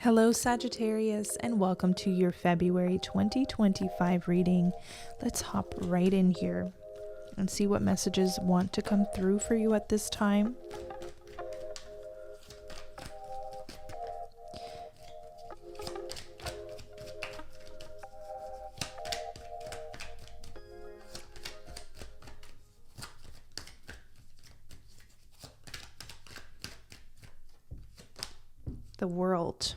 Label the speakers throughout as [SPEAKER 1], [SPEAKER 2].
[SPEAKER 1] Hello, Sagittarius, and welcome to your February 2025 reading. Let's hop right in here and see what messages want to come through for you at this time. The World.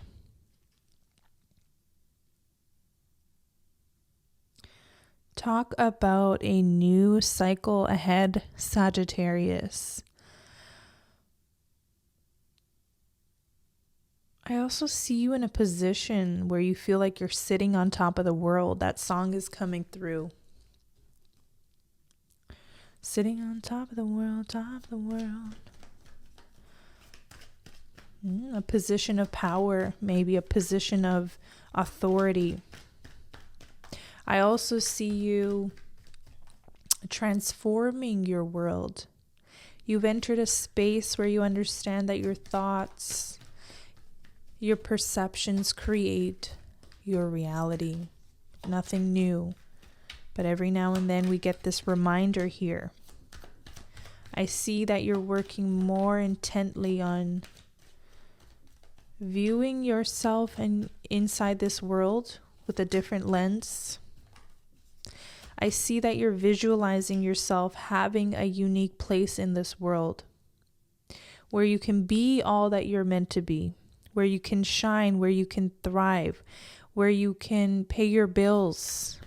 [SPEAKER 1] Talk about a new cycle ahead, Sagittarius. I also see you in a position where you feel like you're sitting on top of the world. That song is coming through. Sitting on top of the world, top of the world. A position of power, maybe a position of authority. I also see you transforming your world. You've entered a space where you understand that your thoughts, your perceptions create your reality. Nothing new. But every now and then we get this reminder here. I see that you're working more intently on viewing yourself and inside this world with a different lens. I see that you're visualizing yourself having a unique place in this world where you can be all that you're meant to be, where you can shine, where you can thrive, where you can pay your bills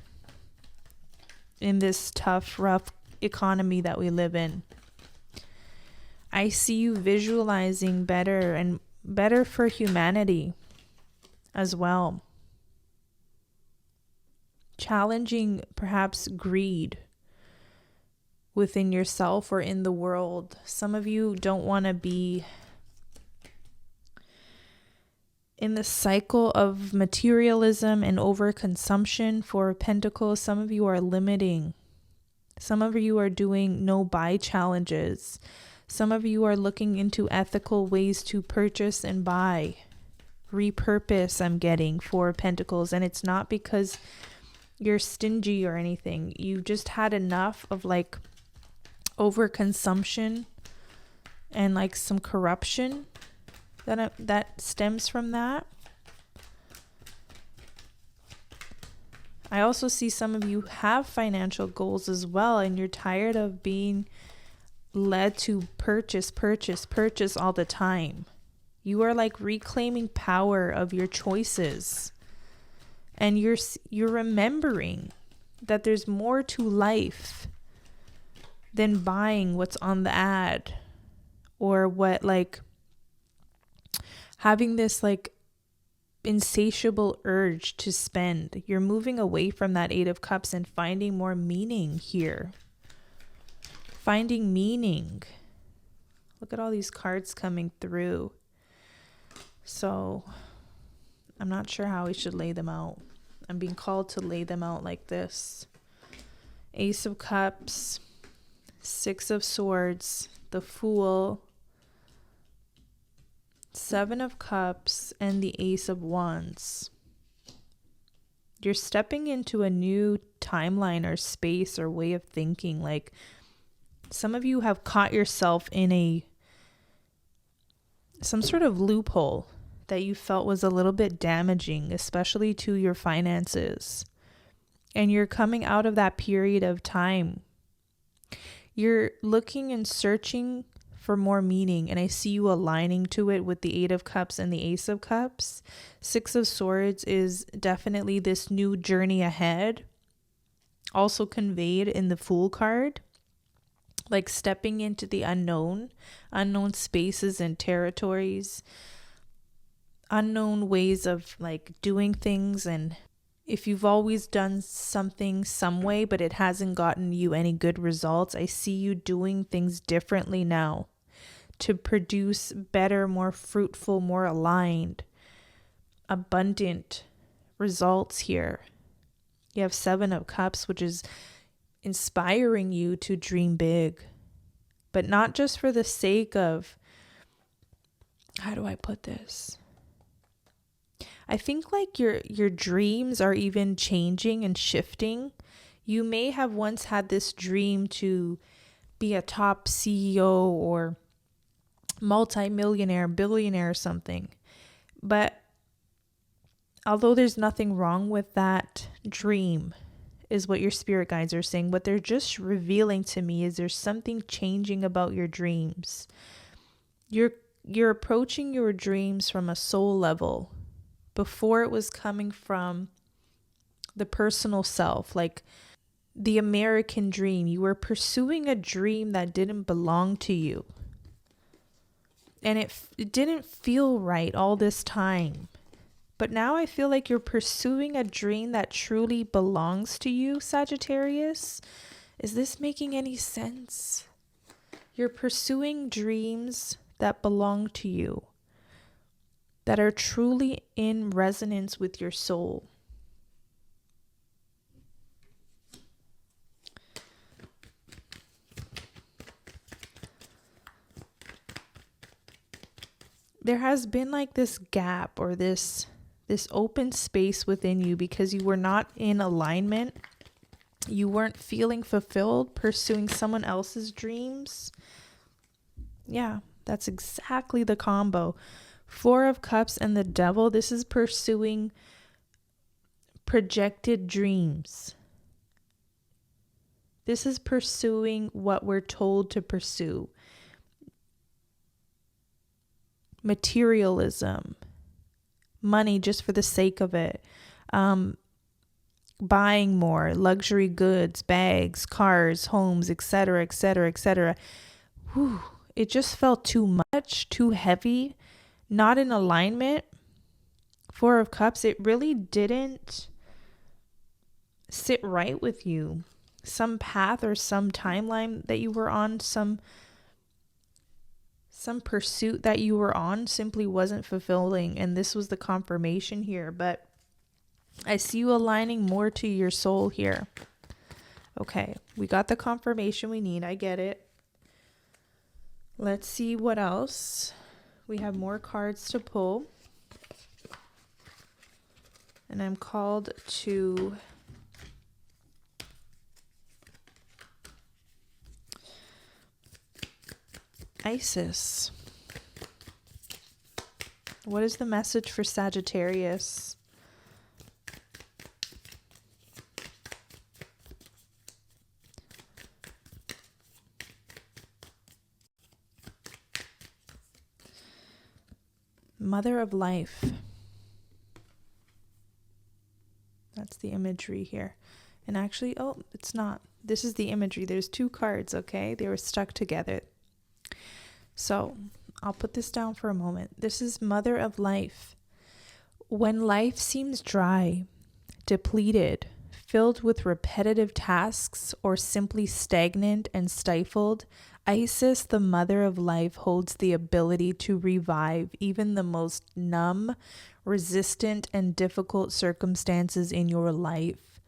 [SPEAKER 1] in this tough, rough economy that we live in. I see you visualizing better and better for humanity as well. Challenging perhaps greed within yourself or in the world. Some of you don't want to be in the cycle of materialism and overconsumption. For Pentacles, some of you are limiting. Some of you are doing no buy challenges. Some of you are looking into ethical ways to purchase and buy. Repurpose, I'm getting for Pentacles. And it's not because you're stingy or anything. You've just had enough of like overconsumption and like some corruption that stems from that. I also see some of you have financial goals as well, and you're tired of being led to purchase all the time. You are like reclaiming power of your choices. And you're remembering that there's more to life than buying what's on the ad, or what, like having this like insatiable urge to spend. You're moving away from that Eight of Cups and finding more meaning here. Finding meaning. Look at all these cards coming through. So I'm not sure how we should lay them out. I'm being called to lay them out like this. Ace of Cups, Six of Swords, the Fool, Seven of Cups, and the Ace of Wands. You're stepping into a new timeline or space or way of thinking. Like some of you have caught yourself in some sort of loophole that you felt was a little bit damaging, especially to your finances. And you're coming out of that period of time. You're looking and searching for more meaning, and I see you aligning to it with the Eight of Cups and the Ace of Cups. Six of Swords is definitely this new journey ahead, also conveyed in the Fool card. Like stepping into the unknown spaces and territories, unknown ways of like doing things. And if you've always done something some way but it hasn't gotten you any good results, I see you doing things differently now to produce better, more fruitful, more aligned, abundant results here. You have Seven of Cups, which is inspiring you to dream big, but not just for the sake of, how do I put this? I think like your dreams are even changing and shifting. You may have once had this dream to be a top CEO or multimillionaire, billionaire or something. But although there's nothing wrong with that dream, is what your spirit guides are saying, what they're just revealing to me is there's something changing about your dreams. You're approaching your dreams from a soul level. Before it was coming from the personal self, like the American dream. You were pursuing a dream that didn't belong to you. And it didn't feel right all this time. But now I feel like you're pursuing a dream that truly belongs to you, Sagittarius. Is this making any sense? You're pursuing dreams that belong to you, that are truly in resonance with your soul. There has been like this gap or this open space within you because you were not in alignment. You weren't feeling fulfilled pursuing someone else's dreams. Yeah, that's exactly the combo. Four of Cups and the Devil. This is pursuing projected dreams. This is pursuing what we're told to pursue. Materialism. Money just for the sake of it. Buying more. Luxury goods, bags, cars, homes, etc., etc., etc. It just felt too much, too heavy, not in alignment. Four of Cups, it really didn't sit right with you. Some path or some timeline that you were on, some pursuit that you were on simply wasn't fulfilling. And this was the confirmation here. But I see you aligning more to your soul here. Okay, we got the confirmation we need. I get it. Let's see what else. We have more cards to pull. And I'm called to Isis. What is the message for Sagittarius? Mother of life. That's the imagery here. And actually, oh, it's not. This is the imagery. There's two cards, okay? They were stuck together. So I'll put this down for a moment. This is Mother of life. When life seems dry, depleted, filled with repetitive tasks, or simply stagnant and stifled, Isis, the Mother of life, holds the ability to revive even the most numb, resistant, and difficult circumstances in your life.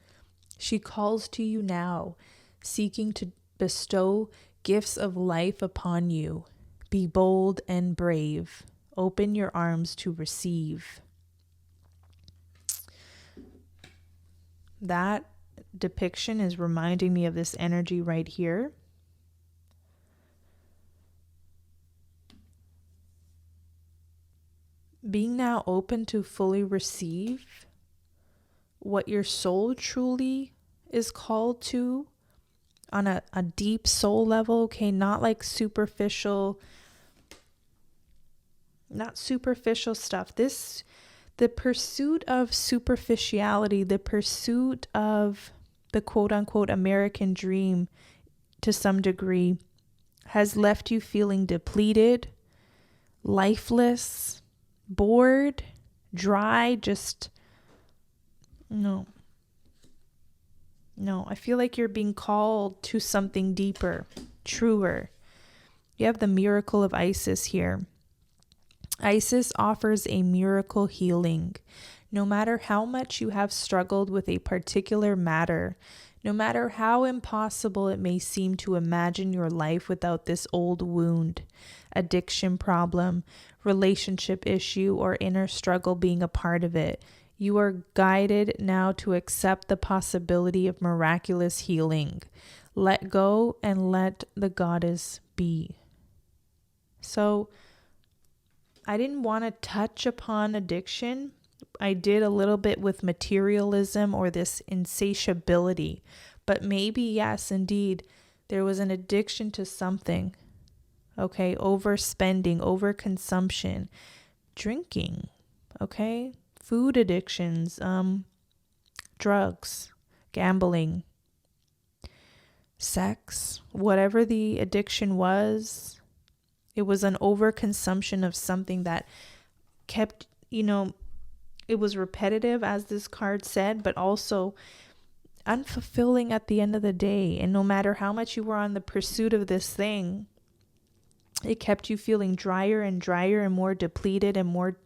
[SPEAKER 1] She calls to you now, seeking to bestow gifts of life upon you. Be bold and brave. Open your arms to receive. That depiction is reminding me of this energy right here. Being now open to fully receive what your soul truly is called to on a deep soul level, okay? Not like not superficial stuff. The pursuit of superficiality, the pursuit of the quote unquote American dream to some degree has left you feeling depleted, lifeless, bored, dry, just no, I feel like you're being called to something deeper, truer. You have the miracle of Isis here. Isis offers a miracle healing. No matter how much you have struggled with a particular matter, No matter how impossible it may seem to imagine your life without this old wound, addiction problem, relationship issue, or inner struggle being a part of it, you are guided now to accept the possibility of miraculous healing. Let go and let the goddess be. So I didn't want to touch upon addiction. I did a little bit with materialism or this insatiability, but maybe, yes, indeed, there was an addiction to something. Okay, overspending, overconsumption, drinking, okay, food addictions, drugs, gambling, sex, whatever the addiction was, it was an overconsumption of something that kept, it was repetitive, as this card said, but also unfulfilling at the end of the day. And no matter how much you were on the pursuit of this thing, it kept you feeling drier and drier and more depleted and more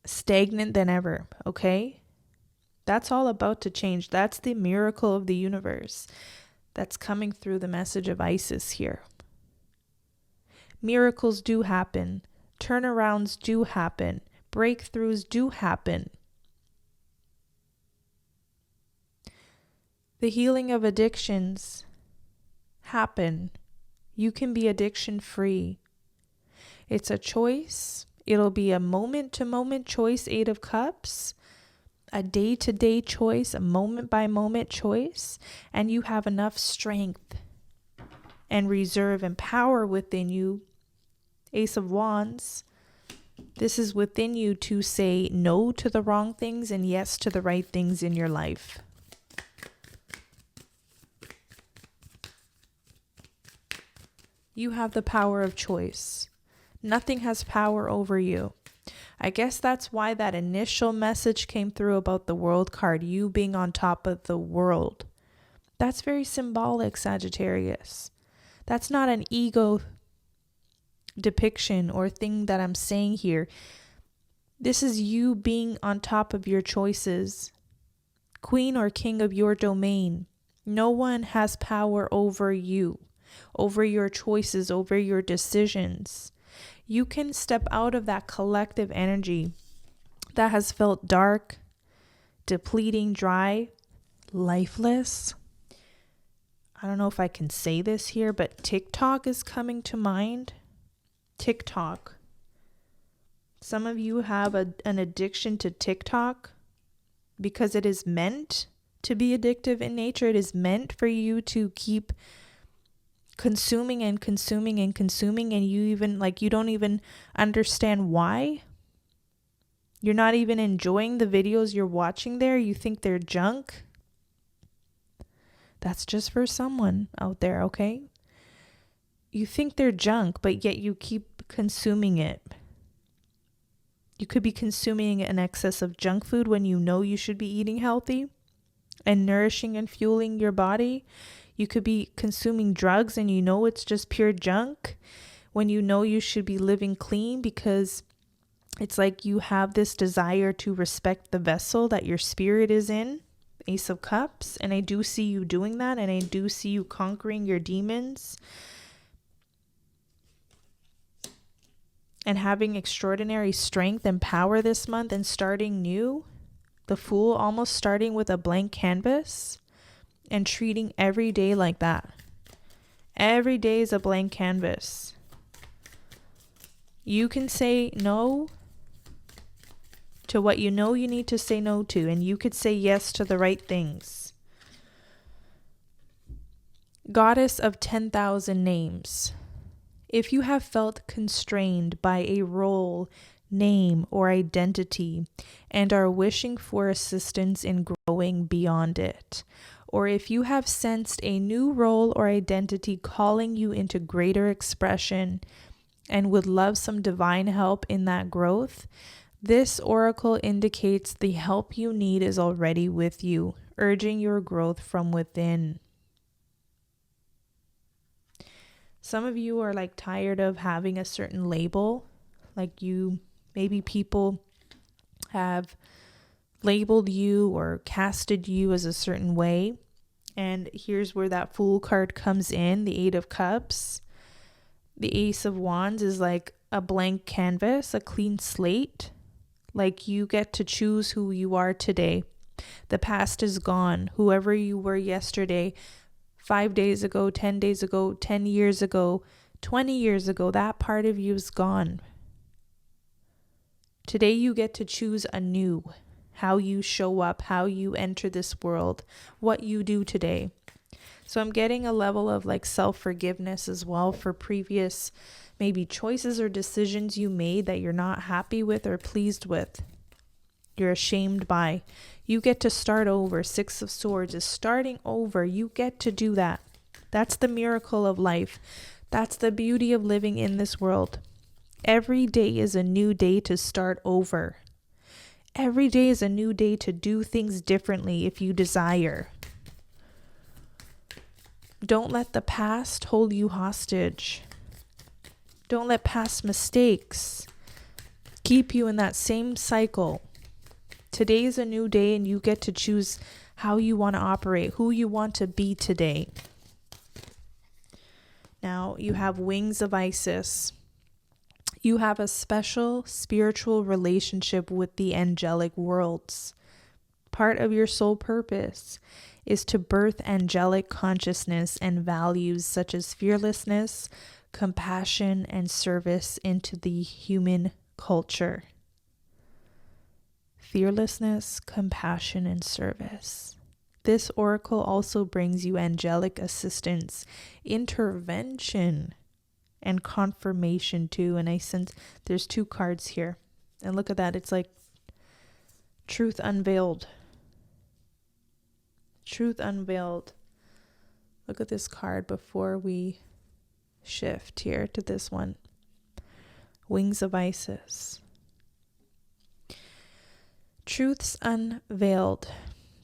[SPEAKER 1] stagnant than ever, okay? That's all about to change. That's the miracle of the universe that's coming through the message of Isis here. Miracles do happen. Turnarounds do happen. Breakthroughs do happen. The healing of addictions happen. You can be addiction free. It's a choice. It'll be a moment-to-moment choice, 8 of Cups, a day-to-day choice, a moment-by-moment choice, and you have enough strength and reserve and power within you, Ace of Wands. This is within you to say no to the wrong things and yes to the right things in your life. You have the power of choice. Nothing has power over you. I guess that's why that initial message came through about the World card, you being on top of the world. That's very symbolic, Sagittarius. That's not an ego depiction or thing that I'm saying here. This is you being on top of your choices, queen or king of your domain. No one has power over you, over your choices, over your decisions. You can step out of that collective energy that has felt dark, depleting, dry, lifeless. I don't know if I can say this here, but TikTok is coming to mind. TikTok. Some of you have an addiction to TikTok because it is meant to be addictive in nature. It is meant for you to keep consuming and consuming and consuming, and you don't even understand why. You're not even enjoying the videos you're watching there. You think they're junk. That's just for someone out there, okay? You think they're junk, but yet you keep consuming it. You could be consuming an excess of junk food when you know you should be eating healthy and nourishing and fueling your body. You could be consuming drugs and you know it's just pure junk when you know you should be living clean, because it's like you have this desire to respect the vessel that your spirit is in, Ace of Cups. And I do see you doing that, and I do see you conquering your demons and having extraordinary strength and power this month and starting new. The Fool, almost starting with a blank canvas and treating every day like that. Every day is a blank canvas. You can say no to what you know you need to say no to, and you could say yes to the right things. Goddess of 10,000 names. If you have felt constrained by a role, name, or identity and are wishing for assistance in growing beyond it, or if you have sensed a new role or identity calling you into greater expression and would love some divine help in that growth, this oracle indicates the help you need is already with you, urging your growth from within. Some of you are tired of having a certain label. Maybe people have labeled you or casted you as a certain way. And here's where that Fool card comes in, the Eight of Cups. The Ace of Wands is like a blank canvas, a clean slate. Like you get to choose who you are today. The past is gone. Whoever you were yesterday, 5 days ago, 10 days ago, 10 years ago, 20 years ago, that part of you is gone. Today you get to choose anew how you show up, how you enter this world, what you do today. So I'm getting a level of like self-forgiveness as well for previous maybe choices or decisions you made that you're not happy with or pleased with. You're ashamed by. You get to start over. Six of Swords is starting over. You get to do that. That's the miracle of life. That's the beauty of living in this world. Every day is a new day to start over. Every day is a new day to do things differently if you desire. Don't let the past hold you hostage. Don't let past mistakes keep you in that same cycle. Today is a new day and you get to choose how you want to operate, who you want to be today. Now you have Wings of Isis. You have a special spiritual relationship with the angelic worlds. Part of your soul purpose is to birth angelic consciousness and values such as fearlessness, compassion, and service into the human culture. Fearlessness, compassion, and service. This oracle also brings you angelic assistance, intervention, and confirmation too. And I sense there's 2 cards here. And look at that. It's like truth unveiled. Truth unveiled. Look at this card before we shift here to this one. Wings of Isis. Truths unveiled.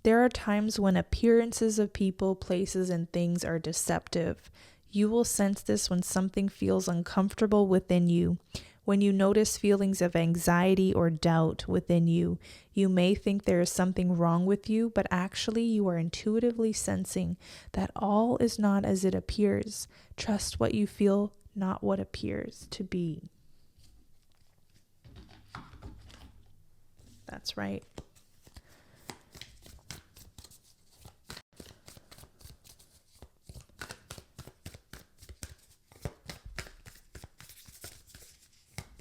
[SPEAKER 1] There are times when appearances of people, places, and things are deceptive. You will sense this when something feels uncomfortable within you. When you notice feelings of anxiety or doubt within you, you may think there is something wrong with you, but actually you are intuitively sensing that all is not as it appears. Trust what you feel, not what appears to be. That's right.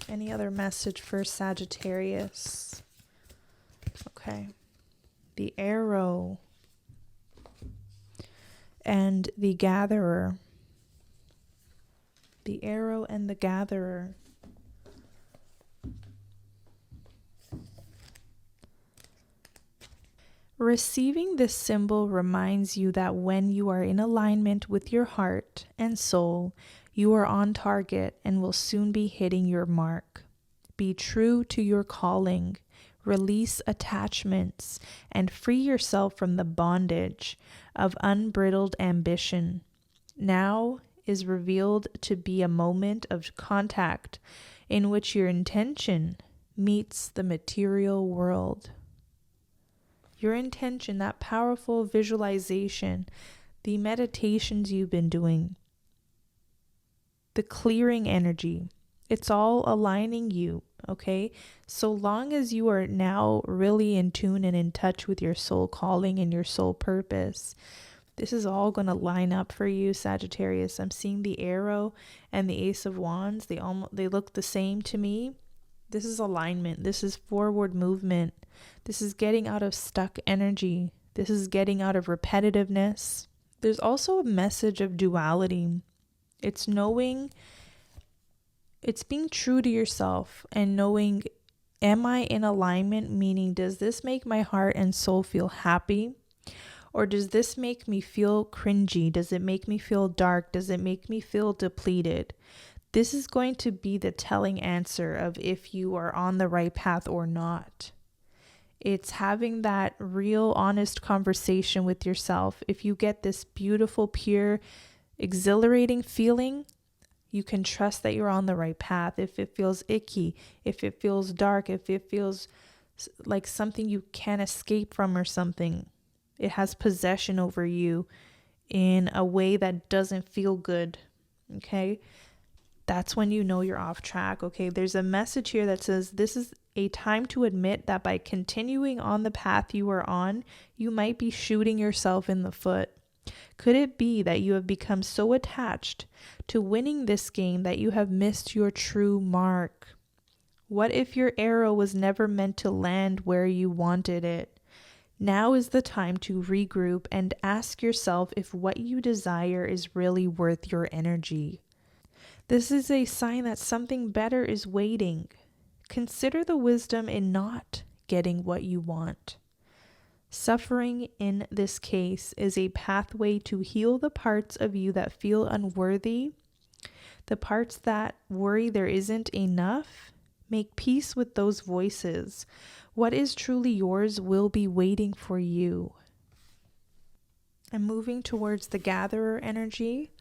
[SPEAKER 1] Any other message for Sagittarius? Okay. The Arrow and the Gatherer. The Arrow and the Gatherer. Receiving this symbol reminds you that when you are in alignment with your heart and soul, you are on target and will soon be hitting your mark. Be true to your calling, release attachments, and free yourself from the bondage of unbridled ambition. Now is revealed to be a moment of contact in which your intention meets the material world. Your intention, that powerful visualization, the meditations you've been doing, the clearing energy, it's all aligning you, okay? So long as you are now really in tune and in touch with your soul calling and your soul purpose, this is all going to line up for you, Sagittarius. I'm seeing the Arrow and the Ace of Wands. They look the same to me. This is alignment. This is forward movement. This is getting out of stuck energy. This is getting out of repetitiveness. There's also a message of duality. It's knowing, it's being true to yourself and knowing, am I in alignment? Meaning, does this make my heart and soul feel happy? Or does this make me feel cringy? Does it make me feel dark? Does it make me feel depleted? This is going to be the telling answer of if you are on the right path or not. It's having that real, honest conversation with yourself. If you get this beautiful, pure, exhilarating feeling, you can trust that you're on the right path. If it feels icky, if it feels dark, if it feels like something you can't escape from or something. It has possession over you in a way that doesn't feel good. Okay? That's when you know you're off track. Okay? There's a message here that says this is a time to admit that by continuing on the path you are on, you might be shooting yourself in the foot. Could it be that you have become so attached to winning this game that you have missed your true mark? What if your arrow was never meant to land where you wanted it? Now is the time to regroup and ask yourself if what you desire is really worth your energy. This is a sign that something better is waiting. Consider the wisdom in not getting what you want. Suffering in this case is a pathway to heal the parts of you that feel unworthy, the parts that worry there isn't enough. Make peace with those voices. What is truly yours will be waiting for you. And moving towards the gatherer energy,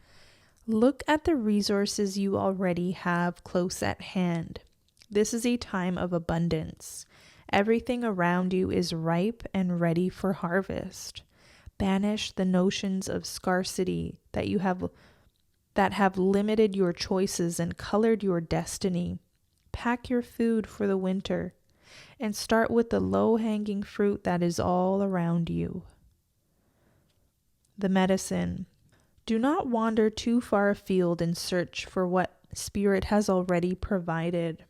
[SPEAKER 1] look at the resources you already have close at hand. This is a time of abundance. Everything around you is ripe and ready for harvest. Banish the notions of scarcity that have limited your choices and colored your destiny. Pack your food for the winter and start with the low-hanging fruit that is all around you. The medicine. Do not wander too far afield in search for what Spirit has already provided.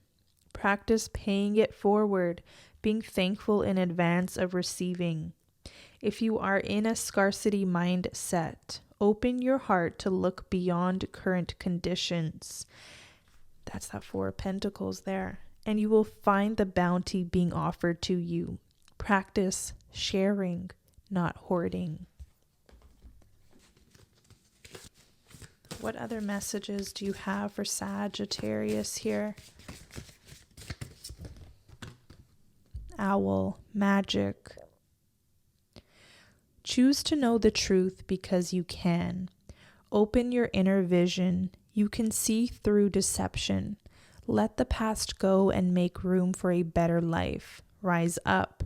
[SPEAKER 1] Practice paying it forward, being thankful in advance of receiving. If you are in a scarcity mindset, open your heart to look beyond current conditions. That's that Four of Pentacles there. And you will find the bounty being offered to you. Practice sharing, not hoarding. What other messages do you have for Sagittarius here? Owl, magic. Choose to know the truth because you can. Open your inner vision. You can see through deception. Let the past go and make room for a better life. Rise up.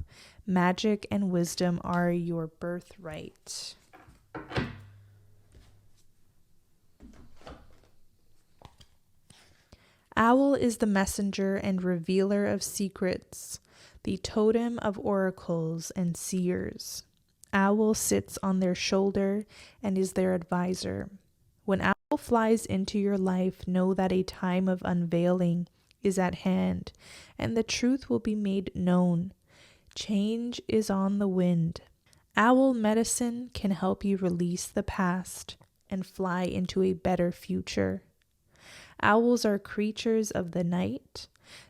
[SPEAKER 1] Magic and wisdom are your birthright. Owl is the messenger and revealer of secrets, the totem of oracles and seers. Owl sits on their shoulder and is their advisor. When owl flies into your life, know that a time of unveiling is at hand, and the truth will be made known. Change is on the wind. Owl medicine can help you release the past and fly into a better future. Owls are creatures of the night.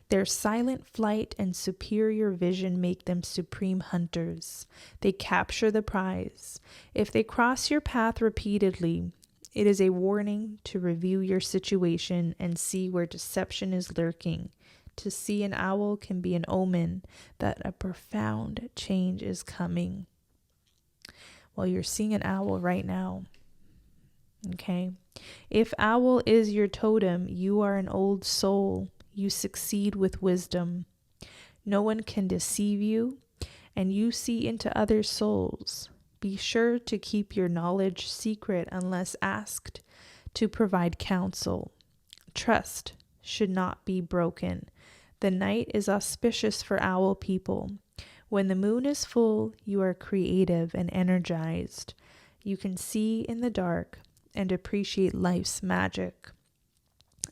[SPEAKER 1] Their silent flight and superior vision make them supreme hunters. They capture the prize. If they cross your path repeatedly, it is a warning to review your situation and see where deception is lurking. To see an owl can be an omen that a profound change is coming. Well, you're seeing an owl right now. Okay? If owl is your totem, you are an old soul. You succeed with wisdom. No one can deceive you, and you see into other souls. Be sure to keep your knowledge secret unless asked to provide counsel. Trust should not be broken. The night is auspicious for owl people. When the moon is full, you are creative and energized. You can see in the dark and appreciate life's magic.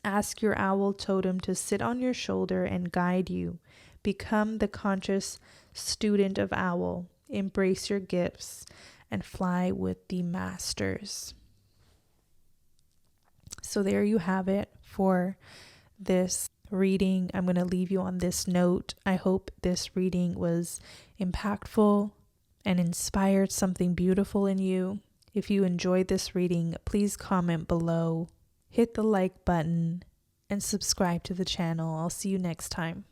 [SPEAKER 1] Ask your owl totem to sit on your shoulder and guide you. Become the conscious student of owl. Embrace your gifts and fly with the masters. So there you have it for this reading. I'm going to leave you on this note. I hope this reading was impactful and inspired something beautiful in you. If you enjoyed this reading, please comment below, hit the like button, and subscribe to the channel. I'll see you next time.